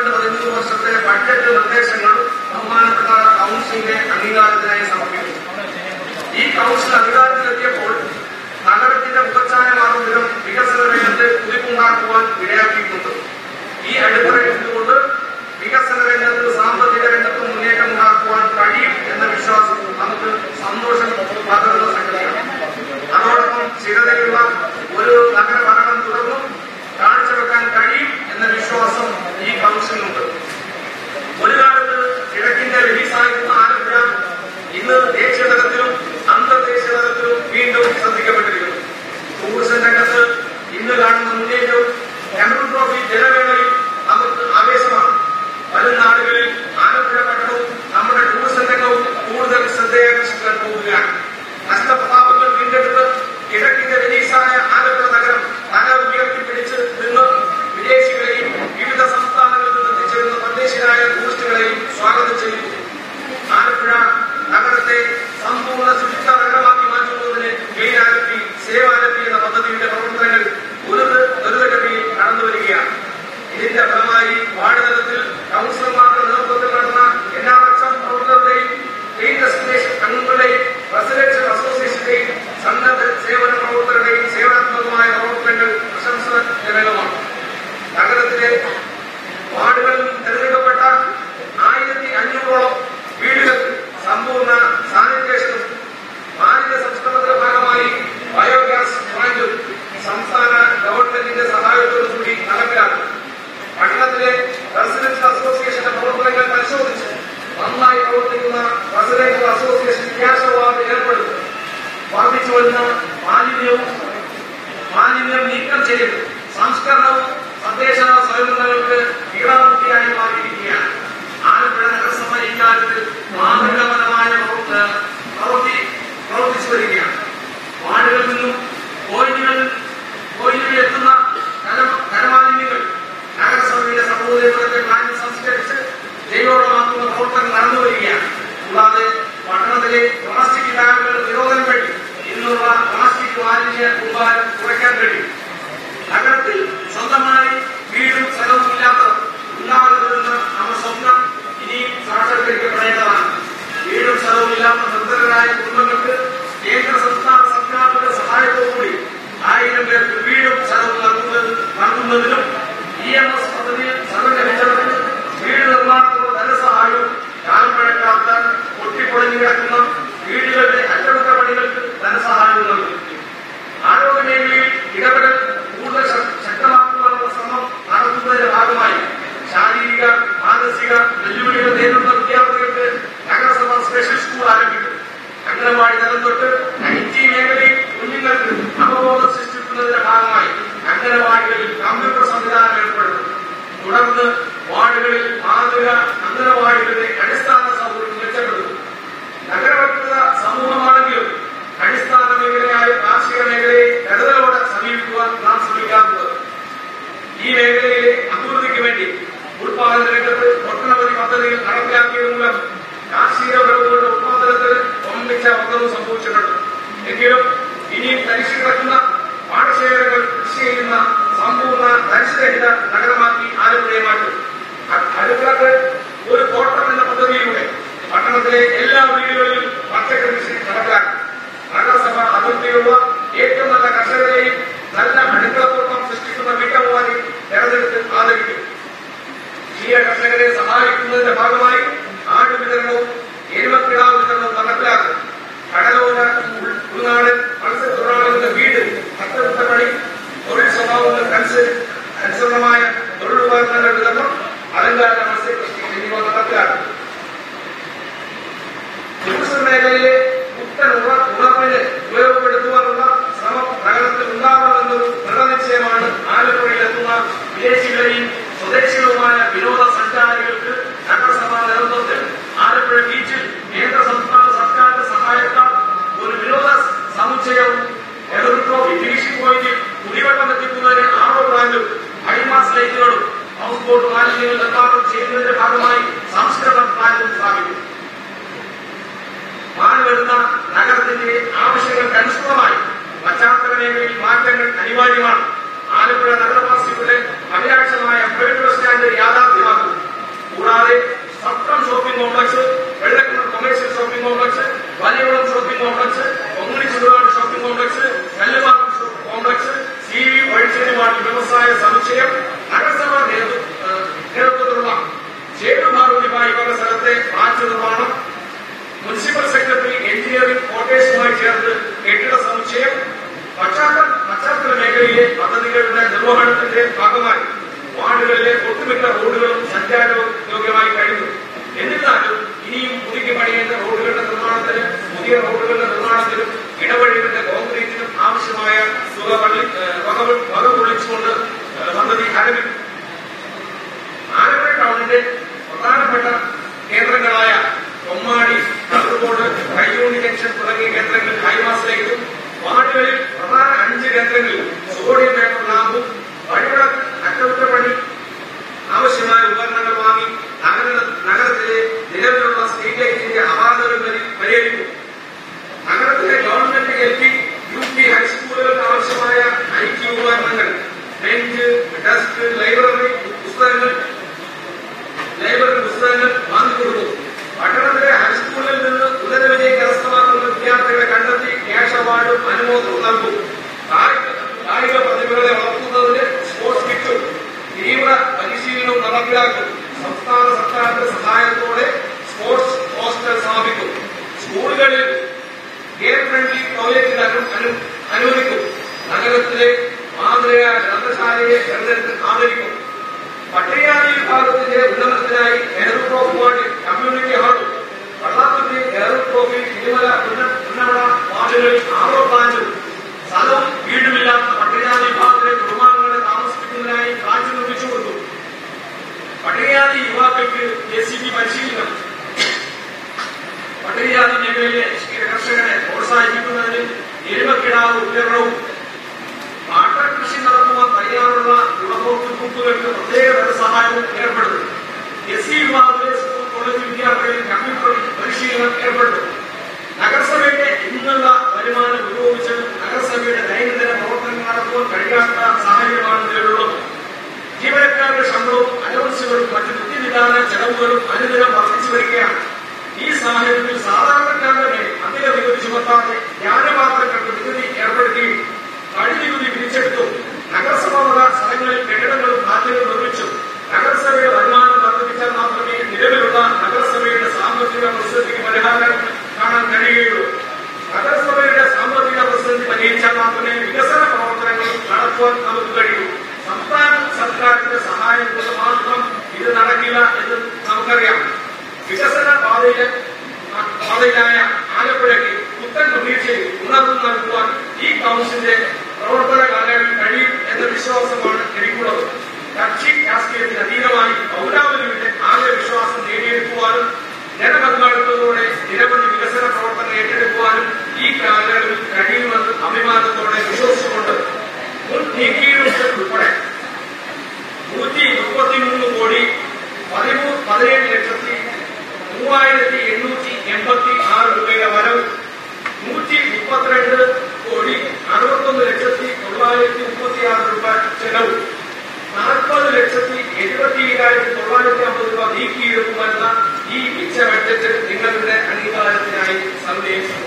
12-13 വർഷത്തെ ബഡ്ജറ്റ് നിർദ്ദേശങ്ങൾ ബഹുമാനപ്പെട്ട കൗൺസിലിന്റെ അംഗീകാരത്തിനായി സമർപ്പിക്കുന്നു. ഈ കൗൺസിൽ അധികാരത്തിലെത്തിയപ്പോൾ നഗരത്തിന്റെ മുഖച്ഛായ മാറും വിധം വികസന രംഗത്ത് കുതിപ്പുണ്ടാക്കുവാൻ ഇടയാക്കിയിട്ടുണ്ട്. ഈ അടിത്തറയിട്ടുകൊണ്ട് വികസന രംഗത്ത് സാമ്പത്തിക രംഗത്ത് മുന്നേറ്റം ഉണ്ടാക്കുവാൻ കഴിയും എന്ന വിശ്വാസം നമുക്ക് സന്തോഷം പകരുന്ന സംഗതിയാണ്. അതോടൊപ്പം സ്ഥിരതയുള്ള ഒരു നഗരഭരണം തുടർന്നും കാഴ്ചവെക്കാൻ കഴിയും എന്ന വിശ്വാസം ഈ കൗൺസിലുണ്ട്. ഒരു കാലത്ത് കിഴക്കിന്റെ വ്യവസായിക്കുന്ന ആലപ്പുഴ ഇന്ന് ദേശീയ തലത്തിലും അന്തർദേശീയ തലത്തിലും വീണ്ടും ശ്രദ്ധിക്കപ്പെട്ടിരിക്കുന്നു. ടൂറിസം രംഗത്ത് ഇന്ന് കാണുന്ന മുന്നേറ്റവും നെഹ്റു ട്രോഫി ജലവേളയും നമുക്ക് ആവേശമാണ്. വരും നാടുകളിൽ ആലപ്പുഴ പട്ടണവും നമ്മുടെ ടൂറിസം രംഗവും കൂടുതൽ ശ്രദ്ധയാകർഷിക്കാൻ പോവുകയാണ്. നഷ്ടപ്രതാപങ്ങൾ വീണ്ടെടുത്ത് കിഴക്കിന്റെ വെനീസായ ആലപ്പുഴ നഗരം തല ഉയർത്തിപ്പിടിച്ച് നിന്ന് വിദേശികളെയും വിവിധ സംസ്ഥാനങ്ങളിൽ നിന്ന് എത്തിച്ചേരുന്ന തദ്ദേശീയരായ ടൂറിസ്റ്റുകളെയും സ്വാഗതം ചെയ്യുന്നു. ആലപ്പുഴ നഗരത്തെ സമ്പൂർണ്ണ ശുചിത്വ നഗരമാക്കി മാറ്റുന്നതിന് ക്ലീൻ ആലപ്പി സേവ് ആലപ്പി എന്ന പദ്ധതിയുടെ പ്രവർത്തനങ്ങൾ ദ്രുതഗതിയിൽ നടന്നുവരികയാണ്. ഇതിന്റെ ഫലമായി വാർഡ് തലത്തിൽ കൌൺസിലർമാരുടെ നേതൃത്വത്തിൽ നടന്ന എല്ലാ പക്ഷം പ്രവർത്തകരുടെയും ക്ലീൻ ഡെസ്റ്റിനേഷൻ അംഗങ്ങളുടെയും റെസിഡൻഷ്യൽ അസോസിയേഷന്റെയും സന്നദ്ധ സേവന പ്രവർത്തകരുടെയും സേവനാത്മകമായ പ്രവർത്തനങ്ങൾ പ്രശംസജനകമാണ്. നഗരത്തിലെ വാർഡുകളിൽ തെരഞ്ഞെടുക്കപ്പെട്ട 1500ഓളം വീടുകൾക്ക് സമ്പൂർണ്ണ സാനിറ്റേഷനും മാലിന്യ സംസ്കരണത്തിന്റെ ഭാഗമായി ബയോഗ്യാസ് പ്ലാന്റും സംസ്ഥാന ഗവൺമെന്റിന്റെ സഹായത്തോടുകൂടി നടപ്പിലാക്കും. പട്ടണത്തിലെ റെസിഡൻഷ്യൽ അസോസിയേഷന്റെ പ്രവർത്തനങ്ങൾ പരിശോധിച്ച് നന്നായി പ്രവർത്തിക്കുന്ന റെസിഡൻഷ്യൽ അസോസിയേഷൻ ക്യാഷ് അവാർഡ് ഏർപ്പെടുത്തും. വർദ്ധിച്ചു വരുന്ന മാലിന്യം നീക്കം ചെയ്ത് സംസ്കരണവും തദ്ദേശ സ്വയംഭരണങ്ങൾക്ക് കീഴാമുട്ടിയായി മാറിയിരിക്കുകയാണ്. ആലപ്പുഴ നഗരസഭ ഇക്കാര്യത്തിൽ മാതൃകാപരമായ പ്രവർത്തിച്ചു വരികയാണ്. വാർഡുകളിൽ നിന്നും പോയിന്റുകളിൽ എത്തുന്ന ഖരമാലിന്യങ്ങൾ നഗരസഭയുടെ സഹോദരത്തെ പ്ലാന്റിൽ സംസ്കരിച്ച് ജൈവവളമാക്കുന്ന പ്രവർത്തനം നടന്നുവരികയാണ്. കൂടാതെ പട്ടണത്തിലെ പ്ലാസ്റ്റിക് ബാഗുകളുടെ നിരോധനം വഴി ഇന്നുള്ള പ്ലാസ്റ്റിക് മാലിന്യ കൂമ്പാരം കുറയ്ക്കാൻ കഴിയും. നഗരത്തിൽ സ്വന്തമായി വീടും സ്ഥലവും ഇല്ലാത്തവർ ഉണ്ടാകുന്നതെന്ന നമ്മുടെ സ്വപ്നം ഇനിയും സാക്ഷാത്കരിക്കപ്പെടേണ്ടതാണ്. വീടും സ്ഥലവും ഇല്ലാത്ത നിർദ്ധനരായ കുടുംബങ്ങൾക്ക് കേന്ദ്ര സംസ്ഥാന സർക്കാരുകളുടെ സഹായത്തോടുകൂടി 1000 പേർക്ക് വീടും സ്ഥലവും നൽകുന്നതിനും EMS പദ്ധതിയിൽ സർവേ ലഭിച്ചവർക്ക് വീട് നിർമ്മാണത്തിനുള്ള ധനസഹായവും കാലപ്പഴക്കാത്ത പൊട്ടിപ്പൊളിഞ്ഞു കിടക്കുന്ന വീടുകളുടെ അറ്റകുറ്റപ്പണികൾക്ക് ധനസഹായവും നൽകും. ആരോഗ്യ മേഖലയിൽ ഇടപെടൽ കൂടുതൽ ശക്തമാക്കുവാനുള്ള ശ്രമം നടത്തുന്നതിന്റെ ഭാഗമായി ശാരീരിക മാനസിക വെല്ലുവിളികൾ നേരിടുന്ന വിദ്യാർത്ഥികൾക്ക് നഗരസഭ സ്പെഷ്യൽ സ്കൂൾ ആരംഭിക്കും. അംഗനവാടി തലം തൊട്ട് IT മേഖലയിൽ കുഞ്ഞുങ്ങൾക്ക് അവബോധം സൃഷ്ടിക്കുന്നതിന്റെ ഭാഗമായി അംഗനവാടികളിൽ കമ്പ്യൂട്ടർ സംവിധാനം ഏർപ്പെടുത്തും. തുടർന്ന് വാർഡുകളിൽ മാതൃക അംഗനവാടികളുടെ അടിസ്ഥാന സൗകര്യം മെച്ചപ്പെടുത്തും. നഗരവത്കൃത സമൂഹമാണെങ്കിലും അടിസ്ഥാന മേഖലയായ കാർഷിക മേഖലയെ കരുതലോടെ സമീപിക്കുവാൻ നാം ശ്രമിക്കാറുള്ളത്. ഈ മേഖലയിലെ അഭിവൃദ്ധിക്ക് വേണ്ടി ഉത്പാദന രംഗത്ത് ഒട്ടനവധി പദ്ധതികൾ നടപ്പിലാക്കിയത് മൂലം കാർഷിക വിളവുകളുടെ ഉത്പാദനത്തിന് ഒന്നിച്ച വർദ്ധനവ് സംഭവിച്ചിട്ടുണ്ട്. എങ്കിലും ഇനിയും തരിശു കിടക്കുന്ന പാടശേഖരങ്ങൾ കൃഷി ചെയ്യുന്ന സമ്പൂർണ്ണ തരിശുരഹിത നഗരമാക്കി ആലപ്പുഴയെ മാറ്റും. അടുക്കളക്ക് ഒരു തോട്ടം എന്ന പദ്ധതിയിലൂടെ പട്ടണത്തിലെ എല്ലാ വീടുകളിലും പച്ചക്കറി കൃഷി നടപ്പിലാക്കും. നഗരസഭ അതിർത്തിയുള്ള ഏറ്റവും നല്ല കർഷകരെയും നല്ല അടുക്കളത്തോട്ടം സൃഷ്ടിക്കുന്ന വീട്ടമ്മമാരെയും തെരഞ്ഞെടുത്ത് ആദരിക്കും. ക്ഷീര കർഷകരെ സഹായിക്കുന്നതിന്റെ ഭാഗമായി ആട് വിതരണവും എരുമക്കിടാവ് വിതരണവും നടപ്പിലാക്കും. കടലോര ഉൾനാടൻ മത്സ്യത്തൊഴിലാളികളുടെ വീട് അറ്റകുറ്റപ്പണി തൊഴിൽ സ്വഭാവങ്ങൾക്കനുസൃതമായ തൊഴിലുപകരണങ്ങളുടെ വിതരണം അലങ്കാര മത്സ്യകൃഷി എന്നിവ നടപ്പിലാക്കും. ടൂറിസം മേഖലയിലെ പുത്തൻ ഉണർവിന് ഉപയോഗപ്പെടുത്തുവാനുള്ള ശ്രമം നഗരത്തിൽ ഉണ്ടാവണമെന്നൊരു ദൃഢനിശ്ചയമാണ് ആലപ്പുഴയിലെത്തുന്ന വിദേശികളെയും സ്വദേശികളുമായ വിനോദസഞ്ചാരികൾക്ക് നഗരസഭാ നേതൃത്വത്തിൽ ആലപ്പുഴ ബീച്ചിൽ കേന്ദ്ര സംസ്ഥാന സർക്കാരിന്റെ സഹായത്താൽ ഒരു വിനോദ സമുച്ചയവും നെഹ്റു ട്രോഫി ഫിനിഷിംഗ് പോയിന്റിൽ കുടിവെള്ളം എത്തിക്കുന്നതിന് RO പ്ലാന്റും ഹൈമാസ് ലൈറ്റുകളും ഹൗസ് ബോട്ട് മാലിന്യങ്ങൾ നിർമ്മാണം ചെയ്യുന്നതിന്റെ ഭാഗമായി സംസ്കരണ പ്ലാന്റും സ്ഥാപിക്കും. മാറിവരുന്ന നഗരത്തിന്റെ ആവശ്യങ്ങൾക്കനുസൃതമായി പശ്ചാത്തല മേഖലയിൽ മാറ്റങ്ങൾ അനിവാര്യമാണ്. ആലപ്പുഴ നഗരവാസികളുടെ അഭിലാഷമായ പ്രൈവറ്റ് ബസ് സ്റ്റാൻഡ് യാഥാർത്ഥ്യമാക്കും. കൂടാതെ Sathram shopping complex, Vellakkinar commercial shopping complex, Valiyakulam shopping complex, Kongini Chudukad shopping complex, Kallumarkam complex, CV Vazhicherimad വ്യവസായ സമുച്ചയം, നഗരസഭാ നേതൃത്വത്തിലുള്ള ചേരുമാറുമായി വക സ്ഥലത്തെ ഫ്ളാറ്റ് നിർമ്മാണം, മുനിസിപ്പൽ സെക്രട്ടറി എഞ്ചിനീയറിംഗ് ക്വാർട്ടേഴ്സുമായി ചേർന്ന് കെട്ടിട സമുച്ചയം, പശ്ചാത്തല മേഖലയിലെ പദ്ധതികളുടെ നിർവഹണത്തിന്റെ ഭാഗമായി വാർഡുകളിലെ ഒട്ടുമിക്ക റോഡുകളും സഞ്ചാരയോഗ്യമായി കഴിഞ്ഞു. എന്നിരുന്നാലും ഇനിയും പുതുക്കി പണിയേണ്ട റോഡുകളുടെ നിർമ്മാണത്തിന്, പുതിയ റോഡുകളുടെ നിർമ്മാണത്തിനും ഇടവഴികളുടെ കോൺക്രീറ്റിനും ആവശ്യമായ തുക വക പൊളിച്ചുകൊണ്ട് പദ്ധതി ആരംഭിക്കും. ആലപ്പുഴ ടൗണിന്റെ പ്രധാനപ്പെട്ട കേന്ദ്രങ്ങളായ കൊമ്മാടി, കാസർഗോഡ്, കയ്യൂണി ജംഗ്ഷൻ തുടങ്ങിയ കേന്ദ്രങ്ങളിൽ ഹൈമാസിലേക്കും, വാർഡുകളിൽ പ്രധാന 5 കേന്ദ്രങ്ങളിൽ സോഡിയം പേപ്പർ ലാമ്പും വഴിവിളക്ക് അറ്റകുറ്റപ്പണി ആവശ്യമായ ഉപകരണങ്ങൾ വാങ്ങി നഗരത്തിലെ നിലവിലുള്ള സ്ട്രീറ്റ് ലൈറ്റിന്റെ അപാകതകൾ പരിഹരിക്കും. നഗരത്തിലെ ഗവൺമെന്റ് LP, UP ഹൈസ്കൂളുകൾക്ക് ആവശ്യമായ IT ഉപകരണങ്ങൾ, ബെഞ്ച്, ഡെസ്ക്, ലൈബ്രറി പുസ്തകങ്ങൾ വാങ്ങിക്കൊടുക്കും. പട്ടണത്തിലെ ഹൈസ്കൂളിൽ നിന്ന് ഉന്നത വിജയം കരസ്ഥമാക്കുന്ന വിദ്യാർത്ഥികളെ കണ്ടെത്തി ക്യാഷ് അവാർഡും അനുമോദനവും നൽകും. കായിക പ്രതിഭകളെ വളർത്തുന്നതിന് സ്പോർട്സ് കിറ്റും തീവ്ര പരിശീലനവും നടപ്പിലാക്കും. സംസ്ഥാന സർക്കാരിന്റെ സഹായത്തോടെ സ്പോർട്സ് ഹോസ്റ്റൽ സ്ഥാപിക്കും. സ്കൂളുകളിൽ ഗെയിം ഫ്രണ്ട്ലി ടോയ്ലറ്റിന് അനുവദിക്കും. നഗരത്തിലെ മാതൃകയായ ഗ്രന്ഥശാലയെ തെരഞ്ഞെടുത്ത് ആദരിക്കും. പട്ടികജാതി വിഭാഗത്തിന്റെ ഉന്നമനത്തിനായി നെഹ്റു ട്രോഫി വാർഡിൽ കമ്മ്യൂണിറ്റി ഹാളും, വള്ളാപ്പുറ്റി നെഹ്റു ട്രോഫി തിരുമല ഉന്നമന വാർഡുകളിൽ ആറോ പ്ലാന്റും, സ്ഥലവും വീടുമില്ലാത്ത പട്ടികജാതി വിഭാഗത്തിലെ കുടുംബാംഗങ്ങളെ താമസിപ്പിക്കുന്നതിനായി ഫ്ളാറ്റ് നിർമ്മിച്ചു കൊടുക്കും. പട്ടികജാതി യുവാക്കൾക്ക് JCB പരിശീലനം, പട്ടികജാതി മേഖലയിലെ കർഷകരെ പ്രോത്സാഹിപ്പിക്കുന്നതിന് എരുമക്കിടാവ് ഉപകരണവും, കൃഷി നടത്തുവാൻ തയ്യാറുള്ള ഗുണഭോക്തൃകൾക്ക് പ്രത്യേക ധനസഹായവും ഏർപ്പെടുത്തും. SC വിഭാഗത്തിലെ സ്കൂൾ കോളേജ് വിദ്യാർത്ഥികളിൽ കമ്പ്യൂട്ടർ പരിശീലനം ഏർപ്പെടുത്തും. നഗരസഭയുടെ ഇന്നുള്ള വരുമാനം ഉപയോഗിച്ച് നഗരസഭയുടെ ദൈനംദിന പ്രവർത്തനങ്ങൾ നടത്തുവാൻ കഴിയാത്ത സാഹചര്യമാണ് നിലവിലുള്ളത്. ജീവനക്കാരുടെ ശമ്പളവും അലവൻസുകളും മറ്റ് നിത്യനിദാന ചെലവുകളും അനുദിനം വർദ്ധിച്ചു വരികയാണ്. ഈ സാഹചര്യത്തിൽ സാധാരണക്കാരുടെ മേൽ അധിക നികുതി ചുമത്താതെ ജ്ഞാനപാത്രങ്ങൾക്ക് നികുതി ഏർപ്പെടുത്തുകയും കഴിനികുതി പിരിച്ചെടുത്തു. നഗരസഭാ സ്ഥലങ്ങളിൽ കെട്ടിടങ്ങളും ഫ്ളാറ്റുകളും നിർമ്മിച്ചു. നഗരസഭയുടെ വരുമാനം വർദ്ധിപ്പിച്ചാൽ മാത്രമേ നിലവിലുള്ള നഗരസഭയുടെ സാമ്പത്തിക പ്രതിസന്ധിക്ക് പരിഹാരം കാണാൻ കഴിയുകയുള്ളൂ. നഗരസഭയുടെ സാമ്പത്തിക പ്രതിസന്ധി പരിഹരിച്ചാൽ മാത്രമേ വികസന പ്രവർത്തനങ്ങൾ നടത്തുവാൻ നമുക്ക് കഴിയൂ. സംസ്ഥാന സർക്കാരിന്റെ സഹായം കൊണ്ട് മാത്രം ഇത് നടക്കില്ല എന്ന് നമുക്കറിയാം. വികസന പാതയിലായ ആലപ്പുഴയ്ക്ക് പുത്തൻ പ്രതീക്ഷയിൽ ഉണർന്നു നൽകുവാൻ ഈ കൌൺസിലിന്റെ പ്രവർത്തന കാലയളവിൽ കഴിയും എന്ന വിശ്വാസമാണ് എനിക്കുള്ളത്. കക്ഷി രാഷ്ട്രീയത്തിന് അതീതമായി പൗരാവലിയുടെ ആകെ വിശ്വാസം നേടിയെടുക്കുവാനും ജനപങ്കാളിത്തത്തോടെ നിരവധി വികസന പ്രവർത്തനം ഏറ്റെടുക്കുവാനും ഈ കാലയളവിൽ കഴിയുമെന്ന് അഭിമാനത്തോടെ വിശ്വസിച്ചുകൊണ്ട് മുൻ നീക്കിയിരുന്നത് ഉൾപ്പെടെ 133 കോടി 17,3886 രൂപയുടെ വരവ്, 132 കോടി 61,936 രൂപ ചെലവ്, 40,70,72,950 രൂപ നീക്കിയെടുക്കുമെന്ന ഈ മിച്ച ബഡ്ജറ്റ് നിങ്ങളുടെ അംഗീകാരത്തിനായി സന്ദേശം